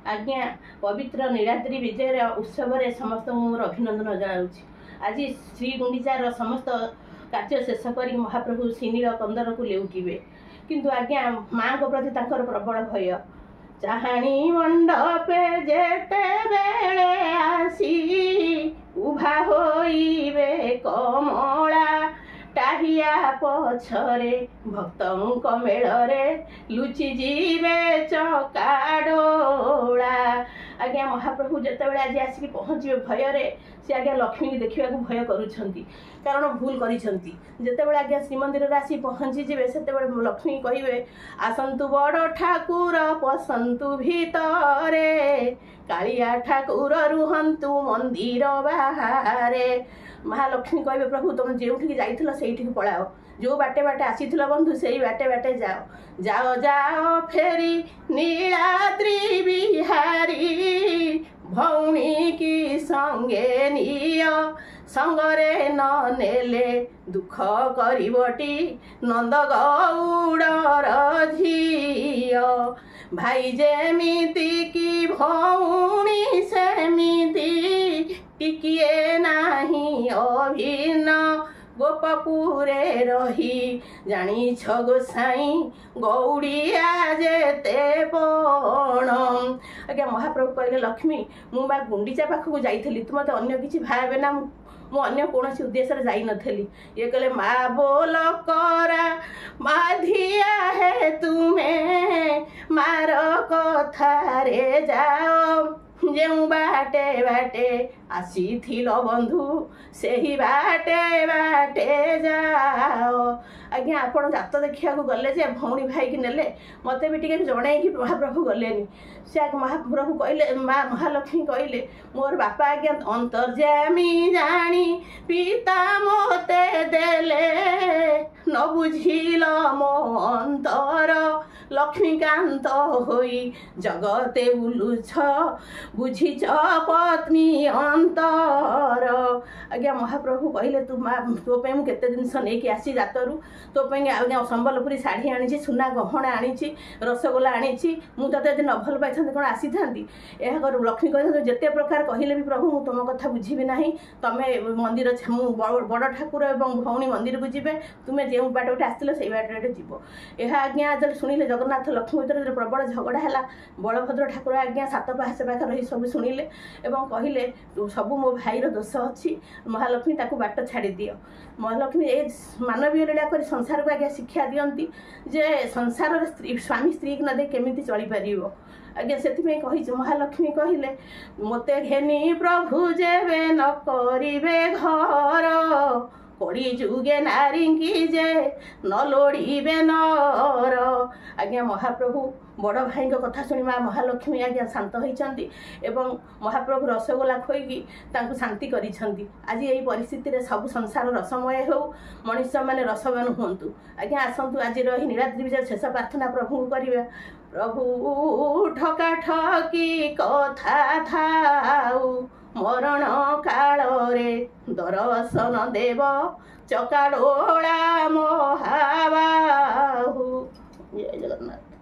आज्ञा पवित्र नीलाद्री विजय उत्सव रे समस्त मोर अभिनंदन जनाऊँगी। आज श्री गुंडीचार समस्त कार्य शेष कर महाप्रभु श्रीनील कंदर को लेउटिबे किंतु आज्ञा माँ को प्रति तांकर प्रबल भय चाहाणी मंडपे जेते बेले आसी उभा होइबे कमला टाहिया पछरे भक्तंक मेलरे लुचि जीवे चकाडोला। आज्ञा महाप्रभु जितेबाला आज आसिक पहुँचे भय से आज्ञा लक्ष्मी की देखा भय करुँच कारण भूल करते आज्ञा श्रीमंदिर आसी पहुँची जे से लक्ष्मी कहे आसतु बड़ ठाकुर पसंतु भितरे कालिया ठाकुर रुहंतु मंदिर बाहरे। महालक्ष्मी कहे प्रभु तुम जो जाइल से पलाओ जो बाटे बाटे आसी बंधु से बाटे बाटे जाओ जाओ जाओ फेरी नीलाद्री बिहारी भौणी की संगे नियो संगरे न नेले दुख करिबटी नंद गौड़र झियो भाई जेमिति की भौणी सेमिति टिकिए नाही अभिन्न गोपपुरे रही जानी छ गोसाई गौड़िया जेते पण। आज्ञा महाप्रभु कहले लक्ष्मी मु बा गुंडीचा पाखक जाइथली तु मते अन्य किछि भावे ना मु अन्य कौन उद्देश्य जाई नथली। ये कहले माँ बोल करा माधिया है तुम्हें मार कथा रे जाओ जो बाटे बाटे आसी बंधु से ही बाटे बाटे जाओ। आज्ञा आपण जात देखा गले जे भौणी भाई की नेले मत भी टे जड़े कि महाप्रभु गलेनी से महाप्रभु कहले माँ महालक्ष्मी कहले मोर बापा आज्ञा अंतर्जामी जानी पिता मोते देले न बुझिल मो अंतर लक्ष्मीकांत होई जगते बुलुछ बुझीच पत्नी अंतर। आज्ञा महाप्रभु कहले तू माँ तो मुझे केते जिनस नहीं आसी जातरू तो आज्ञा संबलपुरी शाढ़ी आनी सुना गहना आनी रसगोला आनी मुझे न भल पाई कौन आसी था लक्ष्मी कही जिते प्रकार कहले भी प्रभु मुझ तुम कथा बुझी ना तुम्हें मंदिर बड़ ठाकुर और भौणी मंदिर को जीवे तुम्हें जो बाट बाटे आसो से बाटे जीव। यह आज्ञा जब शुणिले जगन्नाथ लक्ष्मी भर प्रबल झगड़ा है बलभद्र ठाकुर आज्ञा सात पाहाच पाखे रही सब शुणिले कहले सबू मो भाईर दोष अच्छी महालक्ष्मी ताकू बाट छाड़ी दियो। महालक्ष्मी ये मानवीय लीला कर संसार को आज्ञा शिक्षा दियंती जे संसार स्त्री स्वामी स्त्री की नदे केमिति चली पारिबो। आज्ञा से कही महालक्ष्मी कहले मते घेनी प्रभु जेबे न करिबे घर कड़ी जुगे नारी की जे न लोड़ीबे नर। आज्ञा महाप्रभु बड़ भाई कथा शुणी माँ महालक्ष्मी आज्ञा शांत होती एवं महाप्रभु रसगोला खोईकी शांति करिसेंती। आज यही परिस्थिति रे सब संसार रसमय हो मनुष्य मैंने रसवान हूँ। आज्ञा आसतु आज नीलाद्री विजय शेष प्रार्थना प्रभु को करिबा। प्रभु ठका ठकी कथा थाऊ मरण काल रे दर्शन देव चकाडोला महाबाहु। जय जगन्नाथ।